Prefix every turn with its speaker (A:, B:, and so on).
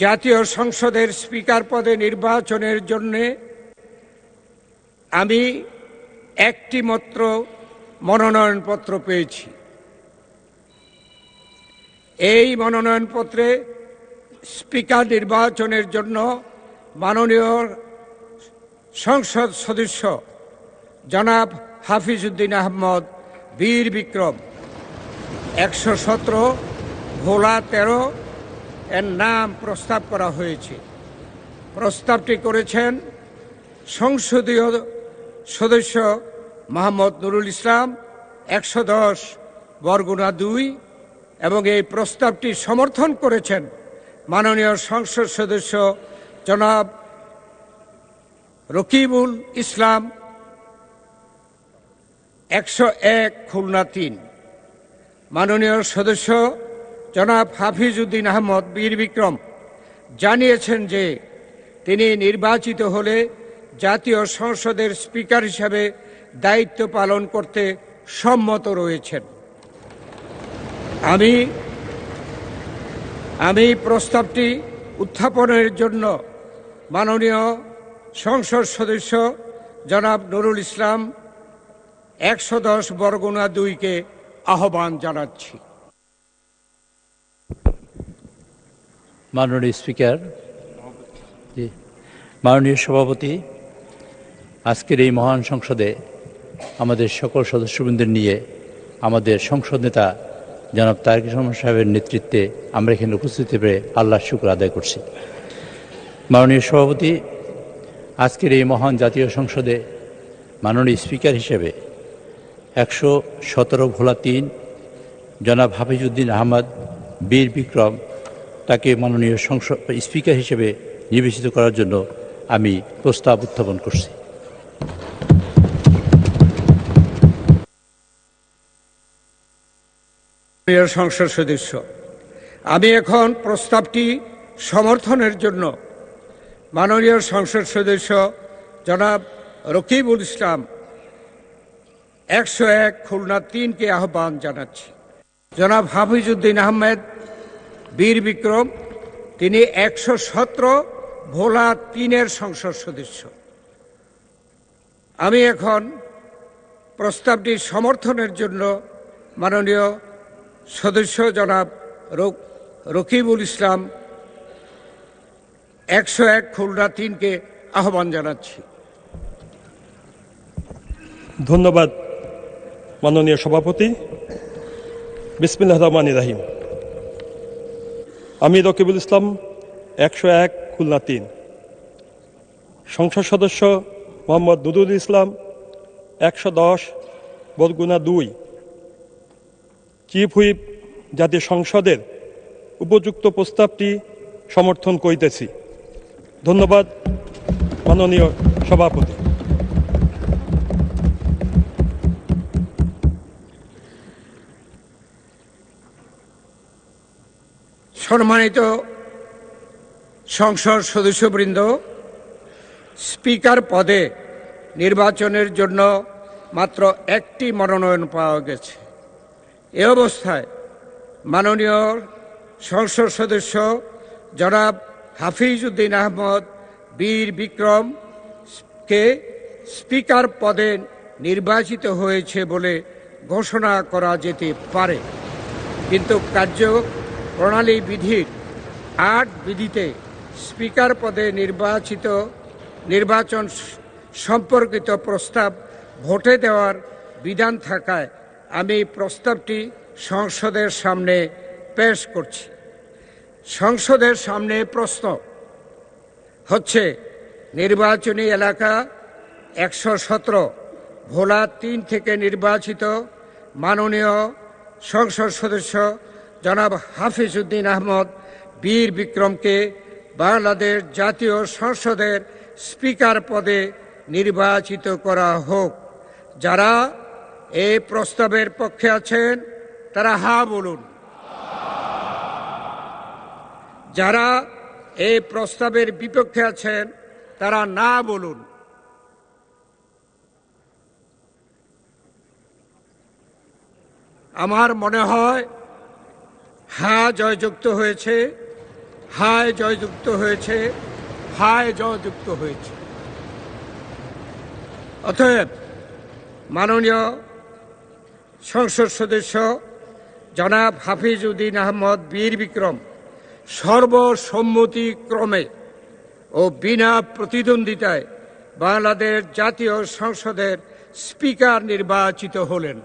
A: জাতীয় সংসদের স্পিকার পদে নির্বাচনের জন্য আমি একটি মাত্র মনোনয়নপত্র পেয়েছি। এই মনোনয়নপত্রে স্পিকার নির্বাচনের জন্য মাননীয় সংসদ সদস্য জনাব হাফিজউদ্দিন আহমদ বীর বিক্রম 117 ভোলা 13 এর নাম প্রস্তাব করা হয়েছে। প্রস্তাবটি করেছেন সংসদীয় সদস্য মোহাম্মদ নুরুল ইসলাম 110 বরগুনা 2 এবং এই প্রস্তাবটি সমর্থন করেছেন মাননীয় সংসদ সদস্য জনাব রকিবুল ইসলাম 101 খুলনা 3। মাননীয় সদস্য জনাব হাফিজউদ্দিন আহমদ বীর বিক্রম জানিয়েছেন যে তিনি নির্বাচিত হলে জাতীয় সংসদের স্পিকার হিসাবে দায়িত্ব পালন করতে সম্মত রয়েছেন। আমি প্রস্তাবটি উত্থাপনের জন্য মাননীয় সংসদ সদস্য জনাব নুরুল ইসলাম 110 বরগুনা 2-কে আহ্বান জানাচ্ছি।
B: মাননীয় স্পিকার, মাননীয় সভাপতি, আজকের এই মহান সংসদে আমাদের সকল সদস্যবৃন্দের নিয়ে আমাদের সংসদ নেতা জনাব তারেক রহমান সাহেবের নেতৃত্বে আমরা এখানে উপস্থিত পেরে আল্লাহর শুকর আদায় করছি। মাননীয় সভাপতি, আজকের এই মহান জাতীয় সংসদে মাননীয় স্পিকার হিসেবে 117 ভোলা 3 জনাব হাফিজউদ্দিন আহমদ বীর বিক্রম তাকে মাননীয় সংসদ স্পিকার হিসেবে নির্বাচিত করার জন্য আমি প্রস্তাব উত্থাপন করছি।
A: সংসদ সদস্য, আমি এখন প্রস্তাবটি সমর্থনের জন্য মাননীয় সংসদ সদস্য জনাব রকিবুল ইসলাম 101 খুলনা 3-কে আহ্বান জানাচ্ছি। জনাব হাফিজউদ্দিন আহমেদ বীর বিক্রম তিনি 117 ভোলা 3-এর সংসদ সদস্য। আমি এখন প্রস্তাবটি সমর্থনের জন্য মাননীয় সদস্য জনাব রকিবুল ইসলাম 101 খুলনা 3-কে আহ্বান জানাচ্ছি।
C: ধন্যবাদ মাননীয় সভাপতি। বিসমিল্লাহির রহমানির রহিম। আমি রকিবুল ইসলাম 101 খুলনা 3, সংসদ সদস্য মোহাম্মদ নুরুল ইসলাম 110 বরগুনা 2, চিফ হুইপ জাতীয় সংসদের উপযুক্ত প্রস্তাবটি সমর্থন করিতেছি। ধন্যবাদ মাননীয় সভাপতি।
A: সম্মানিত সংসদ সদস্যবৃন্দ, স্পিকার পদে নির্বাচনের জন্য মাত্র একটি মনোনয়ন পাওয়া গেছে। এ অবস্থায় মাননীয় সংসদ সদস্য জনাব হাফিজউদ্দিন আহমদ বীর বিক্রমকে স্পিকার পদে নির্বাচিত হয়েছে বলে ঘোষণা করা যেতে পারে, কিন্তু কার্যপ্রণালী বিধির 8 বিধিতে স্পিকার পদে নির্বাচন সম্পর্কিত প্রস্তাব ভোটে দেওয়ার বিধান থাকায় আমি প্রস্তাবটি সংসদের সামনে পেশ করছি। সংসদের সামনে প্রশ্ন হচ্ছে, নির্বাচনী এলাকা 117 ভোলা 3 থেকে নির্বাচিত মাননীয় সংসদ সদস্য জনাব হাফিজউদ্দিন আহমদ বীর বিক্রমকে বাংলাদেশ জাতীয় সংসদের স্পিকার পদে নির্বাচিত করা হোক। যারা এই প্রস্তাবের পক্ষে আছেন তারা হা বলুন। যারা এই প্রস্তাবের বিপক্ষে আছেন তারা না বলুন। আমার মনে হয় হা জয়যুক্ত হয়েছে। হায় জয়যুক্ত হয়েছে, হায় জয়যুক্ত হয়েছে। অতএব মাননীয় সংসদ সদস্য জনাব হাফিজ উদ্দিন আহমদ বীর বিক্রম সর্বসম্মতিক্রমে ও বিনা প্রতিদ্বন্দ্বিতায় বাংলাদেশ জাতীয় সংসদের স্পিকার নির্বাচিত হলেন।